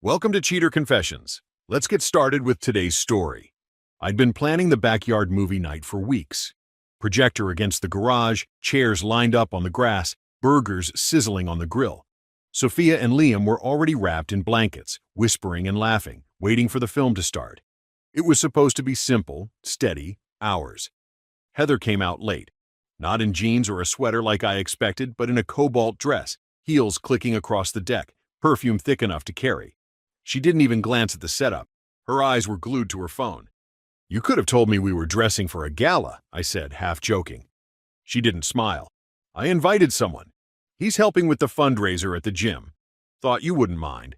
Welcome to Cheater Confessions. Let's get started with today's story. I'd been planning the backyard movie night for weeks. Projector against the garage, chairs lined up on the grass, burgers sizzling on the grill. Sophia and Liam were already wrapped in blankets, whispering and laughing, waiting for the film to start. It was supposed to be simple, steady, hours. Heather came out late, not in jeans or a sweater like I expected, but in a cobalt dress, heels clicking across the deck, perfume thick enough to carry. She didn't even glance at the setup. Her eyes were glued to her phone. "You could have told me we were dressing for a gala," I said, half joking. She didn't smile. "I invited someone. He's helping with the fundraiser at the gym. Thought you wouldn't mind."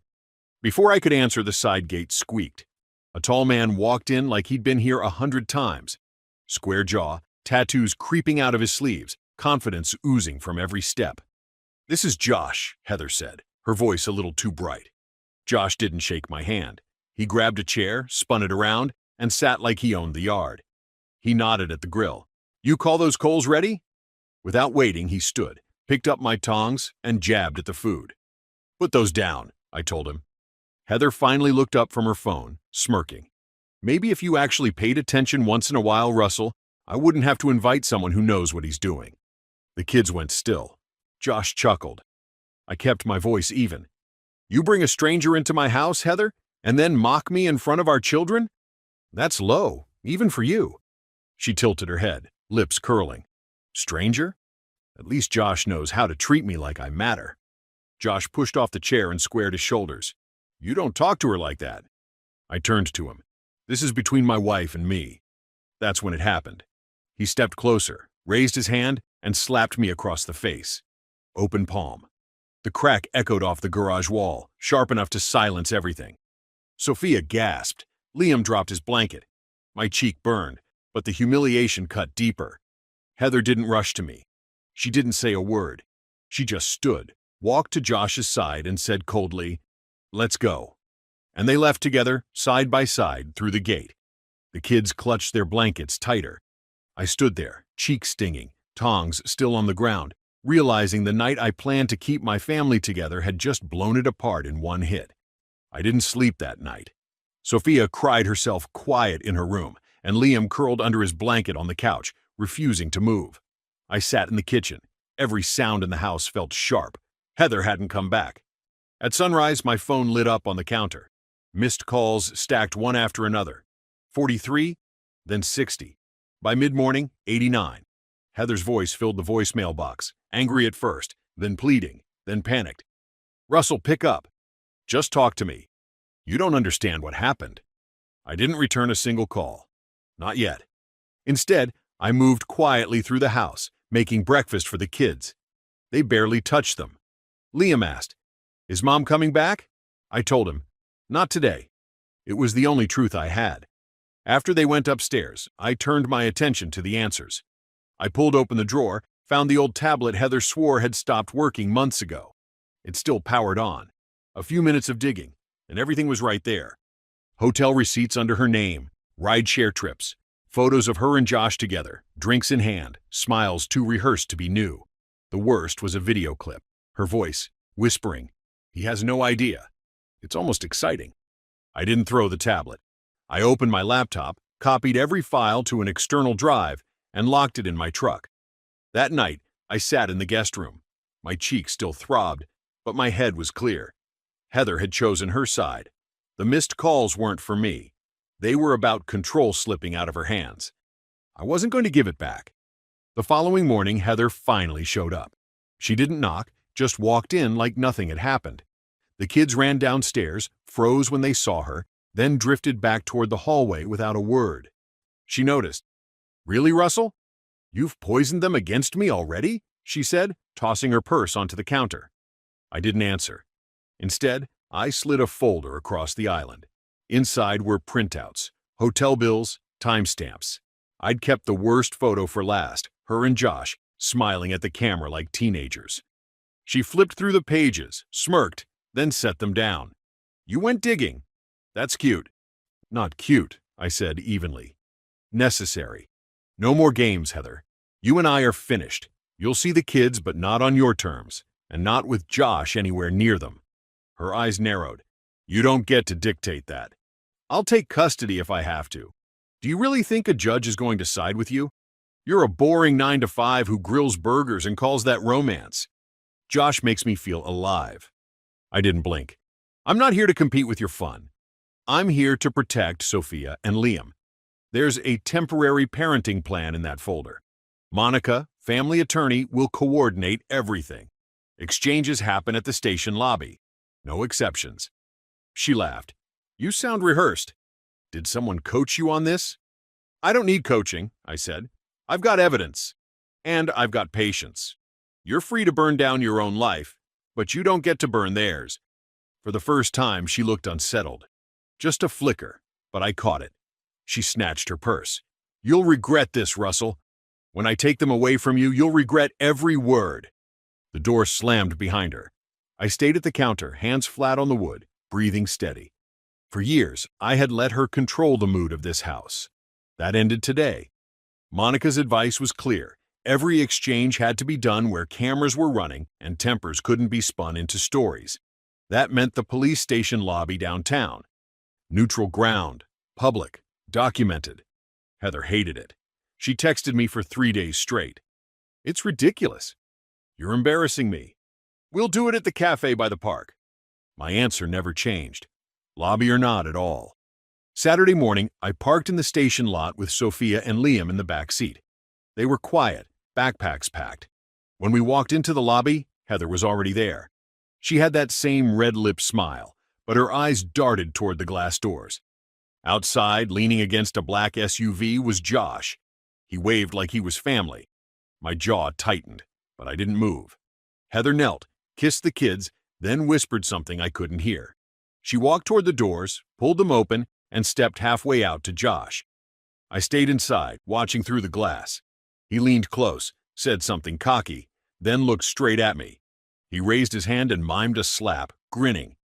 Before I could answer, the side gate squeaked. A tall man walked in like he'd been here 100 times. Square jaw, tattoos creeping out of his sleeves, confidence oozing from every step. "This is Josh," Heather said, her voice a little too bright. Josh didn't shake my hand. He grabbed a chair, spun it around, and sat like he owned the yard. He nodded at the grill. "You call those coals ready?" Without waiting, he stood, picked up my tongs, and jabbed at the food. "Put those down," I told him. Heather finally looked up from her phone, smirking. "Maybe if you actually paid attention once in a while, Russell, I wouldn't have to invite someone who knows what he's doing." The kids went still. Josh chuckled. I kept my voice even. "You bring a stranger into my house, Heather, and then mock me in front of our children? That's low, even for you." She tilted her head, lips curling. "Stranger? At least Josh knows how to treat me like I matter." Josh pushed off the chair and squared his shoulders. "You don't talk to her like that." I turned to him. "This is between my wife and me." That's when it happened. He stepped closer, raised his hand, and slapped me across the face. Open palm. The crack echoed off the garage wall, sharp enough to silence everything. Sophia gasped. Liam dropped his blanket. My cheek burned, but the humiliation cut deeper. Heather didn't rush to me. She didn't say a word. She just stood, walked to Josh's side, and said coldly, "Let's go." And they left together, side by side, through the gate. The kids clutched their blankets tighter. I stood there, cheeks stinging, tongs still on the ground, realizing the night I planned to keep my family together had just blown it apart in one hit. I didn't sleep that night. Sophia cried herself quiet in her room, and Liam curled under his blanket on the couch, refusing to move. I sat in the kitchen. Every sound in the house felt sharp. Heather hadn't come back. At sunrise, my phone lit up on the counter. Missed calls stacked one after another. 43, then 60. By mid-morning, 89. Heather's voice filled the voicemail box, angry at first, then pleading, then panicked. "Russell, pick up. Just talk to me. You don't understand what happened." I didn't return a single call. Not yet. Instead, I moved quietly through the house, making breakfast for the kids. They barely touched them. Liam asked, "Is Mom coming back?" I told him, "Not today." It was the only truth I had. After they went upstairs, I turned my attention to the answers. I pulled open the drawer, found the old tablet Heather swore had stopped working months ago. It still powered on. A few minutes of digging, and everything was right there. Hotel receipts under her name, rideshare trips, photos of her and Josh together, drinks in hand, smiles too rehearsed to be new. The worst was a video clip, her voice, whispering, "He has no idea." It's almost exciting. I didn't throw the tablet. I opened my laptop, copied every file to an external drive, and locked it in my truck. That night, I sat in the guest room. My cheeks still throbbed, but my head was clear. Heather had chosen her side. The missed calls weren't for me. They were about control slipping out of her hands. I wasn't going to give it back. The following morning, Heather finally showed up. She didn't knock, just walked in like nothing had happened. The kids ran downstairs, froze when they saw her, then drifted back toward the hallway without a word. She noticed. "Really, Russell? You've poisoned them against me already?" she said, tossing her purse onto the counter. I didn't answer. Instead, I slid a folder across the island. Inside were printouts, hotel bills, timestamps. I'd kept the worst photo for last, her and Josh, smiling at the camera like teenagers. She flipped through the pages, smirked, then set them down. "You went digging. That's cute." "Not cute," I said evenly. "Necessary. No more games, Heather. You and I are finished. You'll see the kids, but not on your terms, and not with Josh anywhere near them." Her eyes narrowed. You don't get to dictate that. I'll take custody if I have to. Do you really think a judge is going to side with you? You're a boring 9 to 5 who grills burgers and calls that romance. Josh makes me feel alive. I didn't blink. I'm not here to compete with your fun. I'm here to protect Sophia and Liam. There's a temporary parenting plan in that folder. Monica, family attorney, will coordinate everything. Exchanges happen at the station lobby. No exceptions. She laughed. You sound rehearsed. Did someone coach you on this? I don't need coaching, I said. I've got evidence. And I've got patience. You're free to burn down your own life, but you don't get to burn theirs. For the first time, she looked unsettled. Just a flicker, but I caught it. She snatched her purse. You'll regret this, Russell. When I take them away from you, you'll regret every word. The door slammed behind her. I stayed at the counter, hands flat on the wood, breathing steady. For years, I had let her control the mood of this house. That ended today. Monica's advice was clear. Every exchange had to be done where cameras were running and tempers couldn't be spun into stories. That meant the police station lobby downtown. Neutral ground, public, documented. Heather hated it. She texted me for 3 days straight. It's ridiculous. You're embarrassing me. We'll do it at the cafe by the park. My answer never changed. Lobby or not at all. Saturday morning, I parked in the station lot with Sophia and Liam in the back seat. They were quiet, backpacks packed. When we walked into the lobby, Heather was already there. She had that same red-lipped smile, but her eyes darted toward the glass doors. Outside, leaning against a black SUV, was Josh. He waved like he was family. My jaw tightened, but I didn't move. Heather knelt, kissed the kids, then whispered something I couldn't hear. She walked toward the doors, pulled them open, and stepped halfway out to Josh. I stayed inside, watching through the glass. He leaned close, said something cocky, then looked straight at me. He raised his hand and mimed a slap, grinning.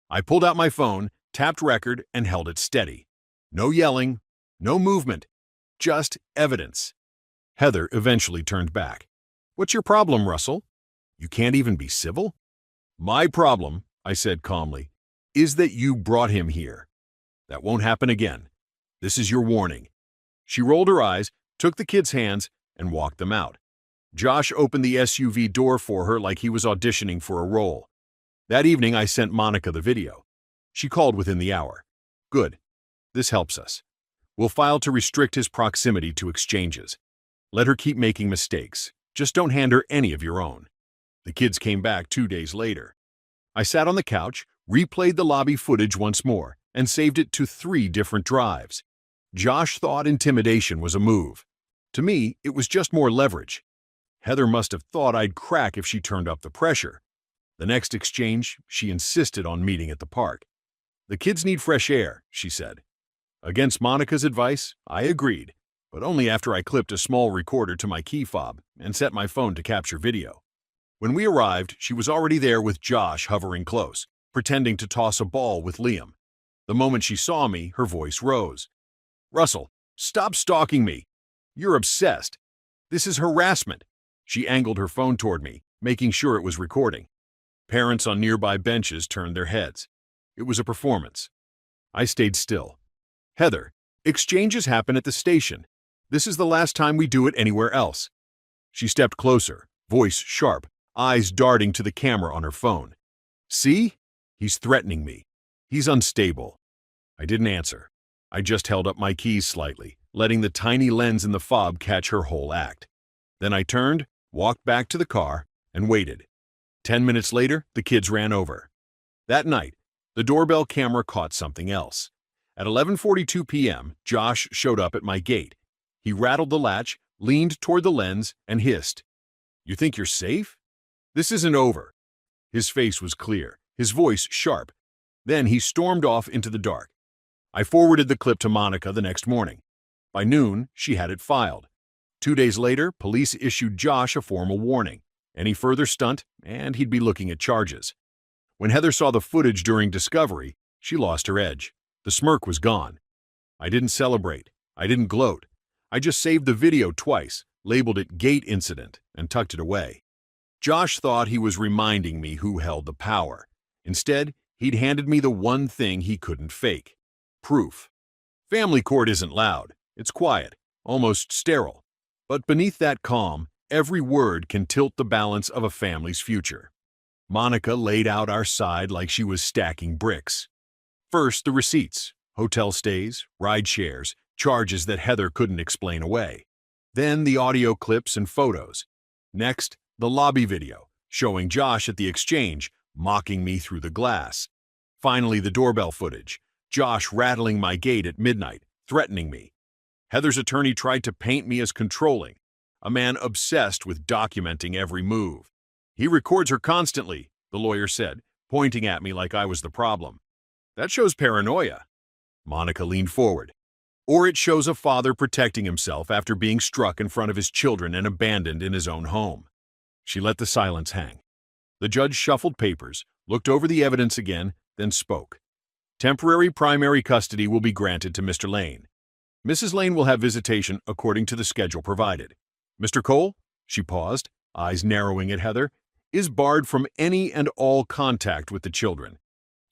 I pulled out my phone, tapped record, and held it steady. No yelling, no movement, just evidence. Heather eventually turned back. What's your problem, Russell? You can't even be civil? My problem, I said calmly, is that you brought him here. That won't happen again. This is your warning. She rolled her eyes, took the kids' hands, and walked them out. Josh opened the SUV door for her like he was auditioning for a role. That evening, I sent Monica the video. She called within the hour. Good. This helps us. We'll file to restrict his proximity to exchanges. Let her keep making mistakes. Just don't hand her any of your own. The kids came back 2 days later. I sat on the couch, replayed the lobby footage once more, and saved it to 3 different drives. Josh thought intimidation was a move. To me, it was just more leverage. Heather must have thought I'd crack if she turned up the pressure. The next exchange, she insisted on meeting at the park. The kids need fresh air, she said. Against Monica's advice, I agreed, but only after I clipped a small recorder to my key fob and set my phone to capture video. When we arrived, she was already there with Josh hovering close, pretending to toss a ball with Liam. The moment she saw me, her voice rose. Russell, stop stalking me. You're obsessed. This is harassment. She angled her phone toward me, making sure it was recording. Parents on nearby benches turned their heads. It was a performance. I stayed still. Heather, exchanges happen at the station. This is the last time we do it anywhere else. She stepped closer, voice sharp, eyes darting to the camera on her phone. See? He's threatening me. He's unstable. I didn't answer. I just held up my keys slightly, letting the tiny lens in the fob catch her whole act. Then I turned, walked back to the car, and waited. 10 minutes later, the kids ran over. That night, the doorbell camera caught something else. At 11:42 p.m., Josh showed up at my gate. He rattled the latch, leaned toward the lens, and hissed. You think you're safe? This isn't over. His face was clear, his voice sharp. Then he stormed off into the dark. I forwarded the clip to Monica the next morning. By noon, she had it filed. 2 days later, police issued Josh a formal warning. Any further stunt, and he'd be looking at charges. When Heather saw the footage during discovery, she lost her edge. The smirk was gone. I didn't celebrate. I didn't gloat. I just saved the video twice, labeled it Gate Incident, and tucked it away. Josh thought he was reminding me who held the power. Instead, He'd handed me the one thing he couldn't fake: proof. Family court isn't loud. It's quiet, almost sterile. But beneath that calm, every word can tilt the balance of a family's future. Monica laid out our side like she was stacking bricks. First, the receipts: hotel stays, ride shares, charges that Heather couldn't explain away. Then the audio clips and photos. Next, the lobby video, showing Josh at the exchange, mocking me through the glass. Finally, the doorbell footage: Josh rattling my gate at midnight, threatening me. Heather's attorney tried to paint me as controlling, a man obsessed with documenting every move. "He records her constantly," the lawyer said, pointing at me like I was the problem. "That shows paranoia." Monica leaned forward. "Or it shows a father protecting himself after being struck in front of his children and abandoned in his own home." She let the silence hang. The judge shuffled papers, looked over the evidence again, then spoke. "Temporary primary custody will be granted to Mr. Lane. Mrs. Lane will have visitation according to the schedule provided. Mr. Cole," she paused, eyes narrowing at Heather, "is barred from any and all contact with the children.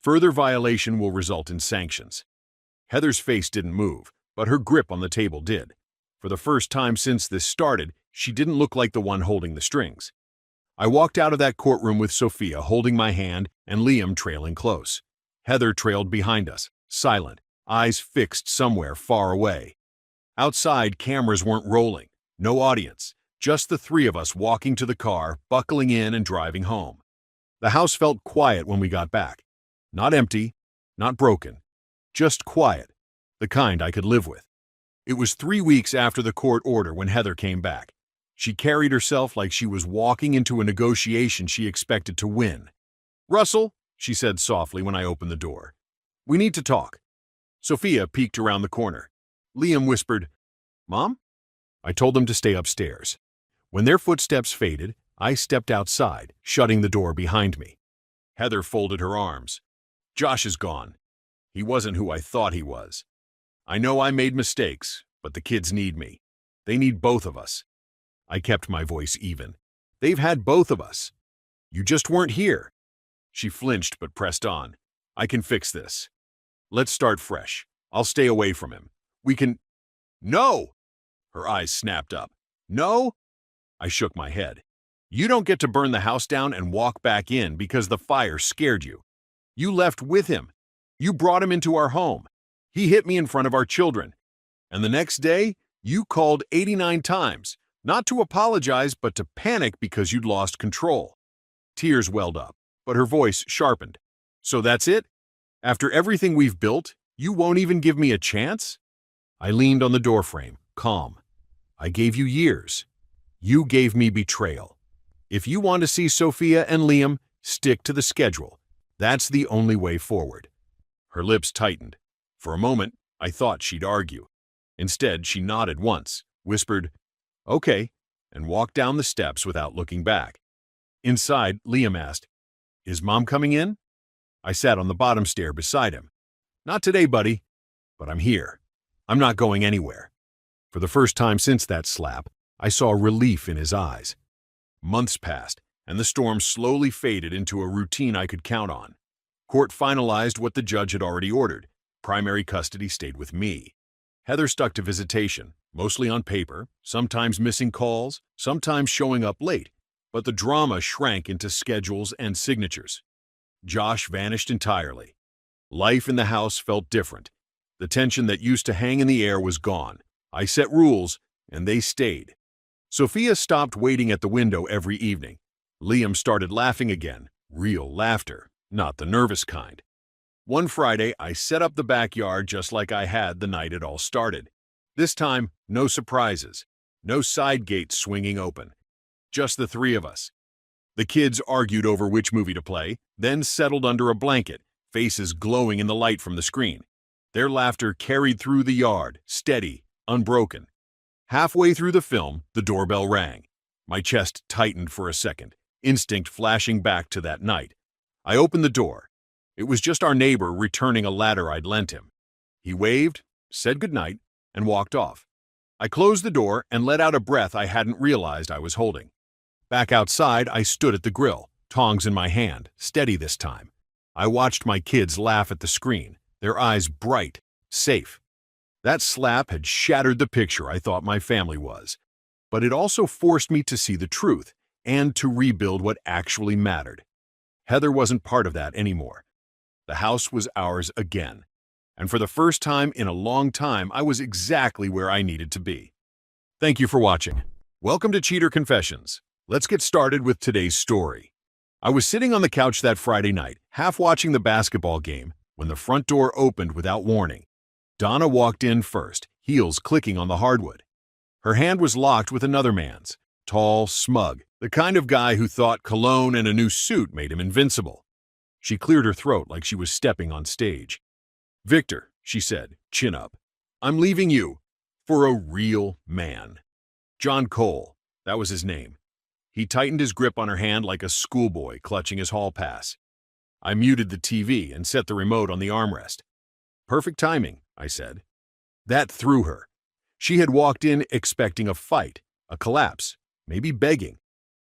Further violation will result in sanctions." Heather's face didn't move, but her grip on the table did. For the first time since this started, she didn't look like the one holding the strings. I walked out of that courtroom with Sophia holding my hand and Liam trailing close. Heather trailed behind us, silent, eyes fixed somewhere far away. Outside, cameras weren't rolling, no audience, just the three of us walking to the car, buckling in and driving home. The house felt quiet when we got back. Not empty, not broken, just quiet, the kind I could live with. It was 3 weeks after the court order when Heather came back. She carried herself like she was walking into a negotiation she expected to win. "Russell," she said softly when I opened the door, "we need to talk." Sophia peeked around the corner. Liam whispered, "Mom?" I told them to stay upstairs. When their footsteps faded, I stepped outside, shutting the door behind me. Heather folded her arms. "Josh is gone. He wasn't who I thought he was. I know I made mistakes, but the kids need me. They need both of us." I kept my voice even. "They've had both of us. You just weren't here." She flinched but pressed on. "I can fix this. Let's start fresh. I'll stay away from him. We can—" "No!" Her eyes snapped up. "No?" I shook my head. "You don't get to burn the house down and walk back in because the fire scared you. You left with him. You brought him into our home. He hit me in front of our children. And the next day, you called 89 times, not to apologize but to panic because you'd lost control." Tears welled up, but her voice sharpened. "So that's it? After everything we've built, you won't even give me a chance?" I leaned on the doorframe, calm. "I gave you years. You gave me betrayal. If you want to see Sophia and Liam, stick to the schedule. That's the only way forward." Her lips tightened. For a moment, I thought she'd argue. Instead, she nodded once, whispered, "Okay," and walked down the steps without looking back. Inside, Liam asked, "Is Mom coming in?" I sat on the bottom stair beside him. "Not today, buddy. But I'm here. I'm not going anywhere." For the first time since that slap, I saw relief in his eyes. Months passed, and the storm slowly faded into a routine I could count on. Court finalized what the judge had already ordered. Primary custody stayed with me. Heather stuck to visitation, mostly on paper, sometimes missing calls, sometimes showing up late, but the drama shrank into schedules and signatures. Josh vanished entirely. Life in the house felt different. The tension that used to hang in the air was gone. I set rules, and they stayed. Sophia stopped waiting at the window every evening. Liam started laughing again, real laughter, not the nervous kind. One Friday, I set up the backyard just like I had the night it all started. This time, no surprises, no side gates swinging open. Just the three of us. The kids argued over which movie to play, then settled under a blanket, faces glowing in the light from the screen. Their laughter carried through the yard, steady, unbroken. Halfway through the film, the doorbell rang. My chest tightened for a second, instinct flashing back to that night. I opened the door. It was just our neighbor returning a ladder I'd lent him. He waved, said goodnight, and walked off. I closed the door and let out a breath I hadn't realized I was holding. Back outside, I stood at the grill, tongs in my hand, steady this time. I watched my kids laugh at the screen, their eyes bright, safe. That slap had shattered the picture I thought my family was. But it also forced me to see the truth and to rebuild what actually mattered. Heather wasn't part of that anymore. The house was ours again. And for the first time in a long time, I was exactly where I needed to be. Thank you for watching. Welcome to Cheater Confessions. Let's get started with today's story. I was sitting on the couch that Friday night, half watching the basketball game, when the front door opened without warning. Donna walked in first, heels clicking on the hardwood. Her hand was locked with another man's, tall, smug, the kind of guy who thought cologne and a new suit made him invincible. She cleared her throat like she was stepping on stage. "Victor," she said, chin up, "I'm leaving you for a real man." John Cole, that was his name. He tightened his grip on her hand like a schoolboy clutching his hall pass. I muted the TV and set the remote on the armrest. "Perfect timing," I said. That threw her. She had walked in expecting a fight, a collapse, maybe begging.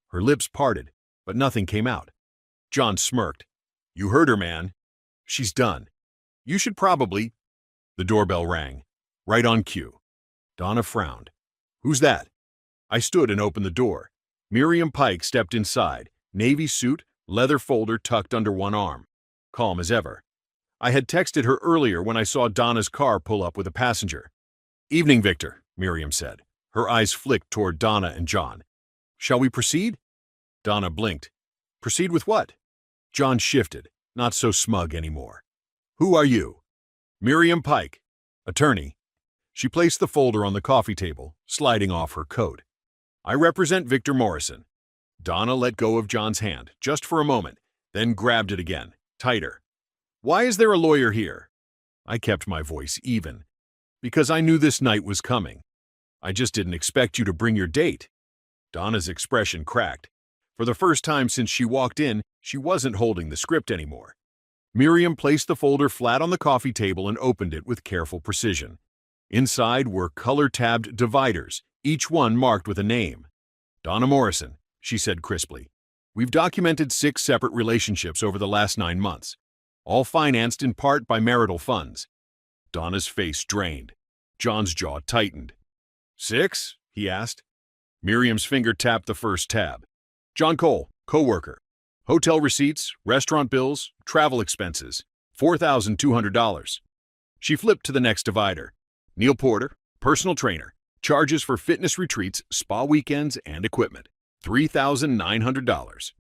Her lips parted, but nothing came out. John smirked. "You heard her, man. She's done. You should probably—" The doorbell rang. Right on cue. Donna frowned. "Who's that?" I stood and opened the door. Miriam Pike stepped inside, navy suit, leather folder tucked under one arm. Calm as ever. I had texted her earlier when I saw Donna's car pull up with a passenger. "Evening, Victor," Miriam said. Her eyes flicked toward Donna and John. "Shall we proceed?" Donna blinked. "Proceed with what?" John shifted, not so smug anymore. "Who are you?" "Miriam Pike, attorney." She placed the folder on the coffee table, sliding off her coat. "I represent Victor Morrison." Donna let go of John's hand, just for a moment, then grabbed it again, tighter. "Why is there a lawyer here?" I kept my voice even. "Because I knew this night was coming. I just didn't expect you to bring your date." Donna's expression cracked. For the first time since she walked in, she wasn't holding the script anymore. Miriam placed the folder flat on the coffee table and opened it with careful precision. Inside were color-tabbed dividers, each one marked with a name. "Donna Morrison," she said crisply. "We've documented 6 separate relationships over the last 9 months, all financed in part by marital funds." Donna's face drained. John's jaw tightened. "6?" he asked. Miriam's finger tapped the first tab. "John Cole, co-worker. Hotel receipts, restaurant bills, travel expenses, $4,200. She flipped to the next divider. "Neil Porter, personal trainer. Charges for fitness retreats, spa weekends, and equipment. $3,900.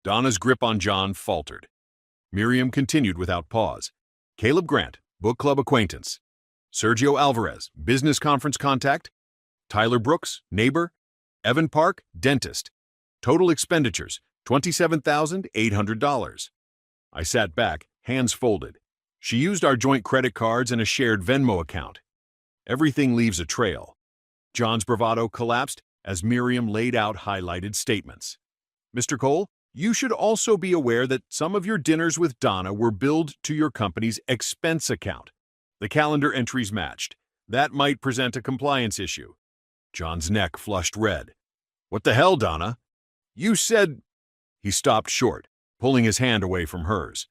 Donna's grip on John faltered. Miriam continued without pause. "Caleb Grant, book club acquaintance. Sergio Alvarez, business conference contact. Tyler Brooks, neighbor. Evan Park, dentist. Total expenditures, $27,800. I sat back, hands folded. She used our joint credit cards and a shared Venmo account. Everything leaves a trail. John's bravado collapsed as Miriam laid out highlighted statements. "Mr. Cole, you should also be aware that some of your dinners with Donna were billed to your company's expense account. The calendar entries matched. That might present a compliance issue." John's neck flushed red. "What the hell, Donna? You said—" He stopped short, pulling his hand away from hers.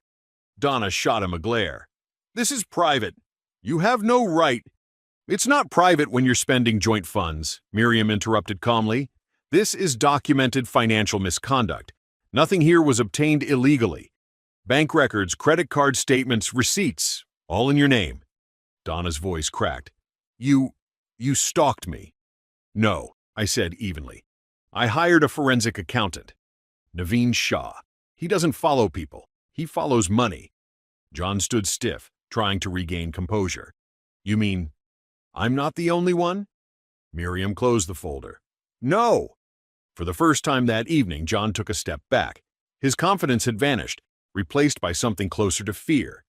Donna shot him a glare. "This is private. You have no right—" "It's not private when you're spending joint funds," Miriam interrupted calmly. "This is documented financial misconduct. Nothing here was obtained illegally. Bank records, credit card statements, receipts, all in your name." Donna's voice cracked. You stalked me." "No," I said evenly. "I hired a forensic accountant. Naveen Shah. He doesn't follow people. He follows money." John stood stiff, trying to regain composure. "You mean I'm not the only one?" Miriam closed the folder. "No!" For the first time that evening, John took a step back. His confidence had vanished, replaced by something closer to fear.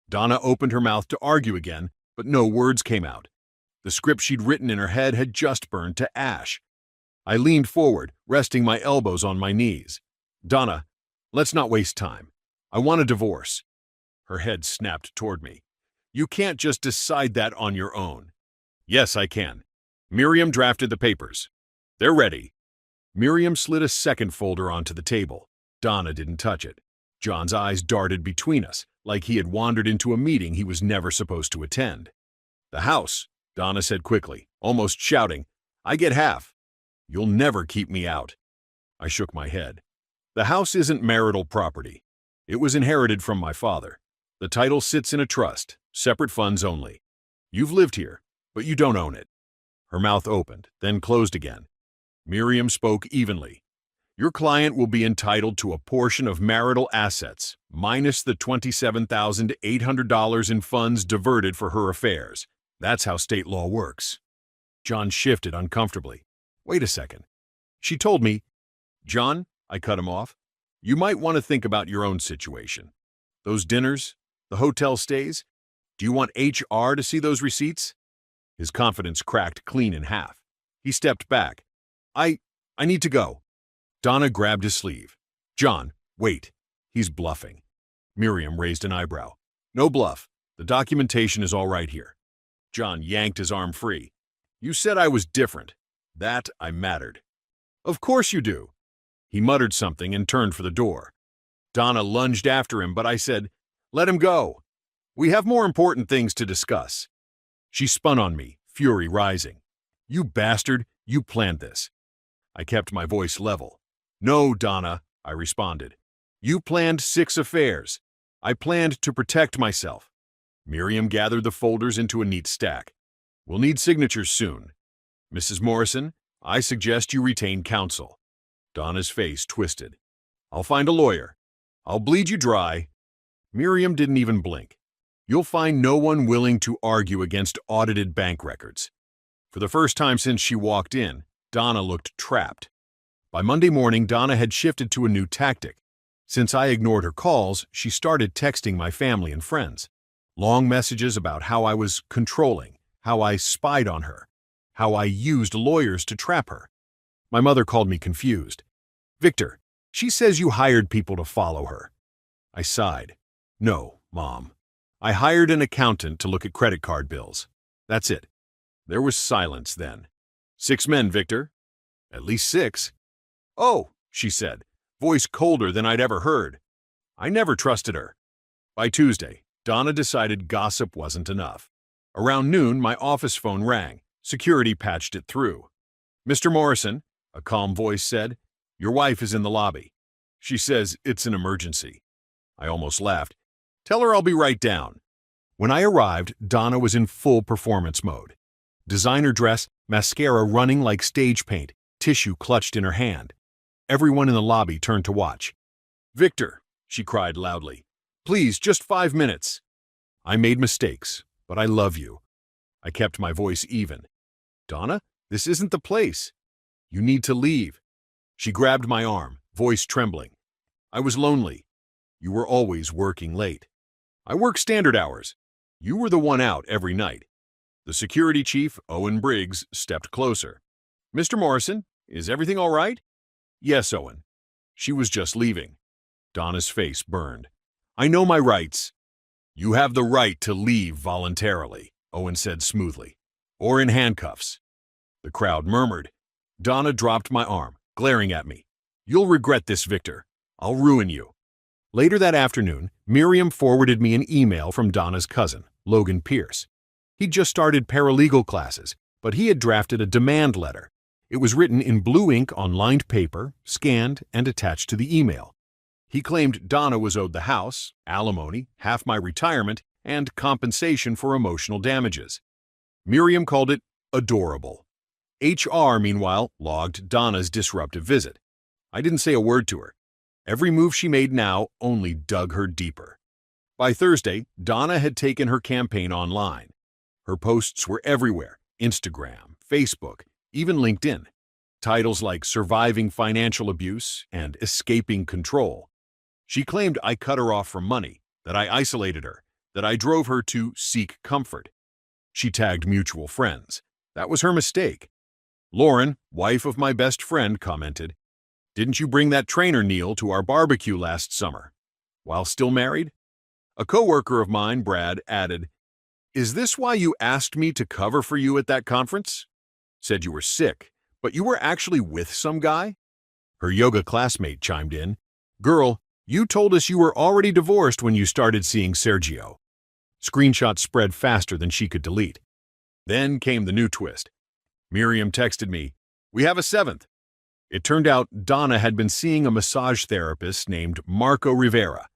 Donna opened her mouth to argue again, but no words came out. The script she'd written in her head had just burned to ash. I leaned forward, resting my elbows on my knees. "Donna, let's not waste time. I want a divorce." Her head snapped toward me. "You can't just decide that on your own." "Yes, I can. Miriam drafted the papers. They're ready." Miriam slid a second folder onto the table. Donna didn't touch it. John's eyes darted between us, like he had wandered into a meeting he was never supposed to attend. "The house," Donna said quickly, almost shouting. "I get half. You'll never keep me out." I shook my head. "The house isn't marital property. It was inherited from my father. The title sits in a trust, separate funds only. You've lived here, but you don't own it." Her mouth opened, then closed again. Miriam spoke evenly. "Your client will be entitled to a portion of marital assets, minus the $27,800 in funds diverted for her affairs. That's how state law works." John shifted uncomfortably. "Wait a second. She told me—" "John," I cut him off, "you might want to think about your own situation. Those dinners, the hotel stays, do you want HR to see those receipts?" His confidence cracked clean in half. He stepped back. I need to go." Donna grabbed his sleeve. "John, wait. He's bluffing." Miriam raised an eyebrow. "No bluff. The documentation is all right here." John yanked his arm free. "You said I was different. That I mattered." "Of course you do." He muttered something and turned for the door. Donna lunged after him, but I said, "Let him go. We have more important things to discuss." She spun on me, fury rising. "You bastard, you planned this." I kept my voice level. "No, Donna," I responded. "You planned 6 affairs. I planned to protect myself." Miriam gathered the folders into a neat stack. "We'll need signatures soon. Mrs. Morrison, I suggest you retain counsel." Donna's face twisted. "I'll find a lawyer. I'll bleed you dry." Miriam didn't even blink. "You'll find no one willing to argue against audited bank records." For the first time since she walked in, Donna looked trapped. By Monday morning, Donna had shifted to a new tactic. Since I ignored her calls, she started texting my family and friends. Long messages about how I was controlling, how I spied on her, how I used lawyers to trap her. My mother called me confused. "Victor, she says you hired people to follow her." I sighed. "No, Mom. I hired an accountant to look at credit card bills. That's it." There was silence then. "6 men, Victor." "At least 6. "Oh," she said, voice colder than I'd ever heard. I never trusted her. By Tuesday, Donna decided gossip wasn't enough. Around noon, my office phone rang. Security patched it through. "Mr. Morrison," a calm voice said, "your wife is in the lobby. She says it's an emergency." I almost laughed. "Tell her I'll be right down." When I arrived, Donna was in full performance mode. Designer dress, mascara running like stage paint, tissue clutched in her hand. Everyone in the lobby turned to watch. "Victor," she cried loudly, "please, just 5 minutes." "I made mistakes, but I love you." I kept my voice even. "Donna, this isn't the place. You need to leave." She grabbed my arm, voice trembling. "I was lonely. You were always working late." "I work standard hours. You were the one out every night." The security chief, Owen Briggs, stepped closer. "Mr. Morrison, is everything all right?" "Yes, Owen." She was just leaving. Donna's face burned. "I know my rights." "You have the right to leave voluntarily," Owen said smoothly. "Or in handcuffs." The crowd murmured. Donna dropped my arm, glaring at me. "You'll regret this, Victor. I'll ruin you." Later that afternoon, Miriam forwarded me an email from Donna's cousin, Logan Pierce. He'd just started paralegal classes, but he had drafted a demand letter. It was written in blue ink on lined paper, scanned, and attached to the email. He claimed Donna was owed the house, alimony, half my retirement, and compensation for emotional damages. Miriam called it adorable. HR, meanwhile, logged Donna's disruptive visit. I didn't say a word to her. Every move she made now only dug her deeper. By Thursday, Donna had taken her campaign online. Her posts were everywhere: Instagram, Facebook, even LinkedIn. Titles like "Surviving Financial Abuse" and "Escaping Control." She claimed I cut her off from money, that I isolated her, that I drove her to seek comfort. She tagged mutual friends. That was her mistake. Lauren, wife of my best friend, commented, "Didn't you bring that trainer Neil to our barbecue last summer?" While still married? A coworker of mine, Brad, added, "Is this why you asked me to cover for you at that conference? Said you were sick, but you were actually with some guy?" Her yoga classmate chimed in, "Girl, You told us you were already divorced when you started seeing Sergio. Screenshots spread faster than she could delete. Then came the new twist. Miriam texted me, "We have a seventh." It turned out Donna had been seeing a massage therapist named Marco Rivera.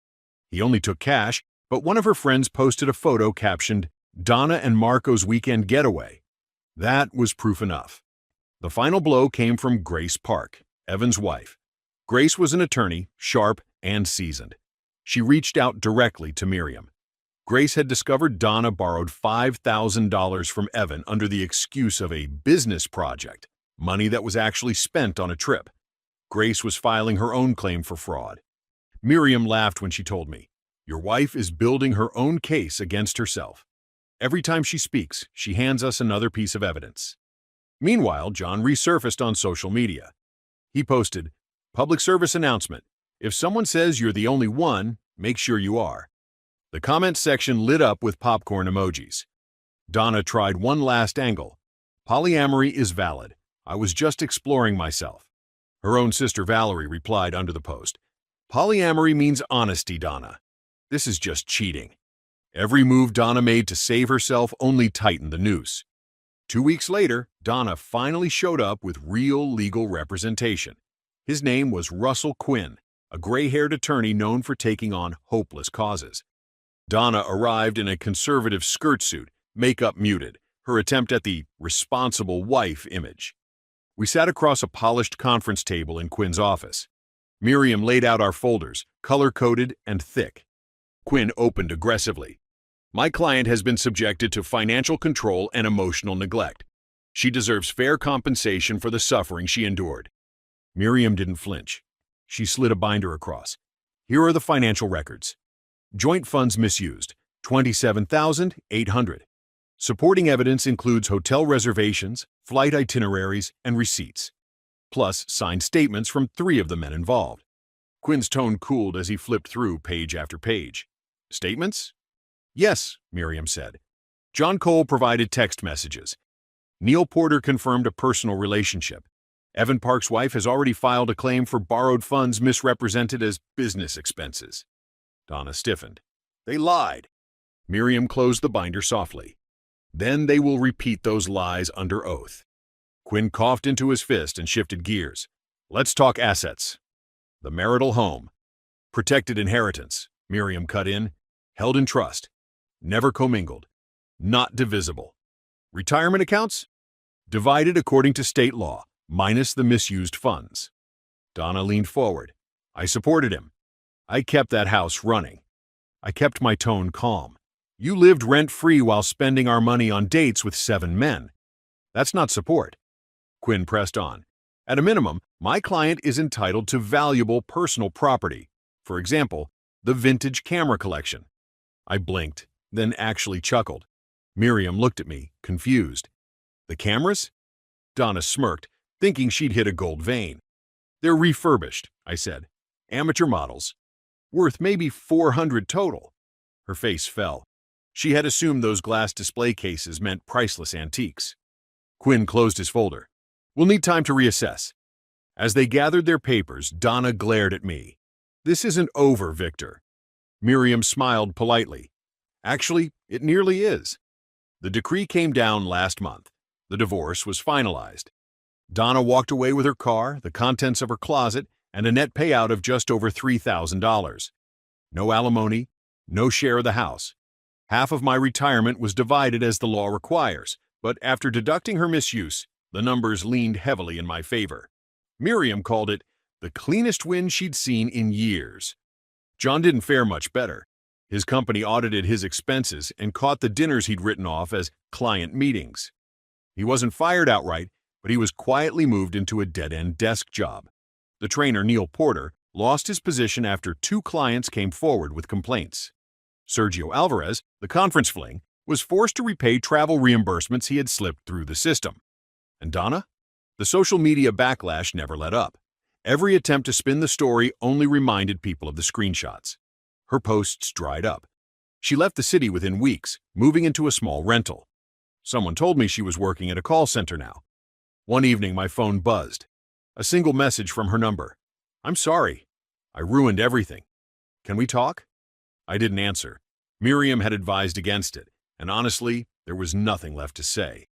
He only took cash, but one of her friends posted a photo captioned, "Donna and Marco's weekend getaway." That was proof enough. The final blow came from Grace Park, Evan's wife. Grace was an attorney, sharp and seasoned. She reached out directly to Miriam. Grace had discovered Donna borrowed $5,000 from Evan under the excuse of a business project, money that was actually spent on a trip. Grace was filing her own claim for fraud. Miriam laughed when she told me, "Your wife is building her own case against herself. Every time she speaks, she hands us another piece of evidence." Meanwhile, John resurfaced on social media. He posted, "Public service announcement. If someone says you're the only one, make sure you are." The comment section lit up with popcorn emojis. Donna tried one last angle. "Polyamory is valid. I was just exploring myself." Her own sister Valerie replied under the post, "Polyamory means honesty, Donna. This is just cheating." Every move Donna made to save herself only tightened the noose. 2 weeks later, Donna finally showed up with real legal representation. His name was Russell Quinn, a gray-haired attorney known for taking on hopeless causes. Donna arrived in a conservative skirt suit, makeup muted, her attempt at the responsible wife image. We sat across a polished conference table in Quinn's office. Miriam laid out our folders, color-coded and thick. Quinn opened aggressively. "My client has been subjected to financial control and emotional neglect. She deserves fair compensation for the suffering she endured." Miriam didn't flinch. She slid a binder across. "Here are the financial records. Joint funds misused, $27,800. Supporting evidence includes hotel reservations, flight itineraries, and receipts, plus signed statements from 3 of the men involved." Quinn's tone cooled as he flipped through page after page. "Statements?" "Yes," Miriam said. "John Cole provided text messages. Neil Porter confirmed a personal relationship. Evan Park's wife has already filed a claim for borrowed funds misrepresented as business expenses." Donna stiffened. "They lied." Miriam closed the binder softly. "Then they will repeat those lies under oath." Quinn coughed into his fist and shifted gears. "Let's talk assets." "The marital home. Protected inheritance," Miriam cut in. "Held in trust. Never commingled. Not divisible. Retirement accounts? Divided according to state law, minus the misused funds." Donna leaned forward. "I supported him. I kept that house running. I kept my tone calm. You lived rent-free while spending our money on dates with 7 men. That's not support." Quinn pressed on. "At a minimum, my client is entitled to valuable personal property. For example, the vintage camera collection." I blinked, then actually chuckled. Miriam looked at me, confused. "The cameras?" Donna smirked, thinking she'd hit a gold vein. "They're refurbished," I said. "Amateur models. Worth maybe $400 total." Her face fell. She had assumed those glass display cases meant priceless antiques. Quinn closed his folder. "We'll need time to reassess." As they gathered their papers, Donna glared at me. "This isn't over, Victor." Miriam smiled politely. "Actually, it nearly is. The decree came down last month. The divorce was finalized." Donna walked away with her car, the contents of her closet, and a net payout of just over $3,000. No alimony, no share of the house. Half of my retirement was divided as the law requires, but after deducting her misuse, the numbers leaned heavily in my favor. Miriam called it the cleanest win she'd seen in years. John didn't fare much better. His company audited his expenses and caught the dinners he'd written off as client meetings. He wasn't fired outright, but he was quietly moved into a dead-end desk job. The trainer, Neil Porter, lost his position after 2 clients came forward with complaints. Sergio Alvarez, the conference fling, was forced to repay travel reimbursements he had slipped through the system. And Donna? The social media backlash never let up. Every attempt to spin the story only reminded people of the screenshots. Her posts dried up. She left the city within weeks, moving into a small rental. Someone told me she was working at a call center now. One evening, my phone buzzed. A single message from her number. "I'm sorry. I ruined everything. Can we talk? I didn't answer. Miriam had advised against it, and honestly, there was nothing left to say.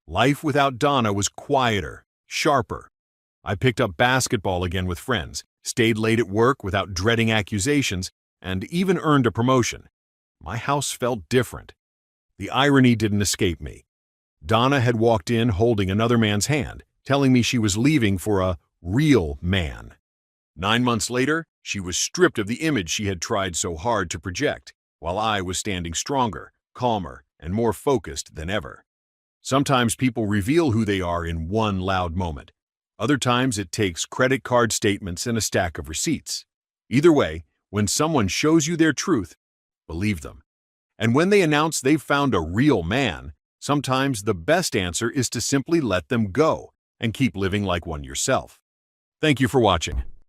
Life without Donna was quieter, sharper. I picked up basketball again with friends, stayed late at work without dreading accusations, and even earned a promotion. My house felt different. The irony didn't escape me. Donna had walked in holding another man's hand, telling me she was leaving for a real man. 9 months later, she was stripped of the image she had tried so hard to project, while I was standing stronger, calmer, and more focused than ever. Sometimes people reveal who they are in one loud moment. Other times it takes credit card statements and a stack of receipts. Either way, when someone shows you their truth, believe them. And when they announce they've found a real man, sometimes the best answer is to simply let them go and keep living like one yourself. Thank you for watching.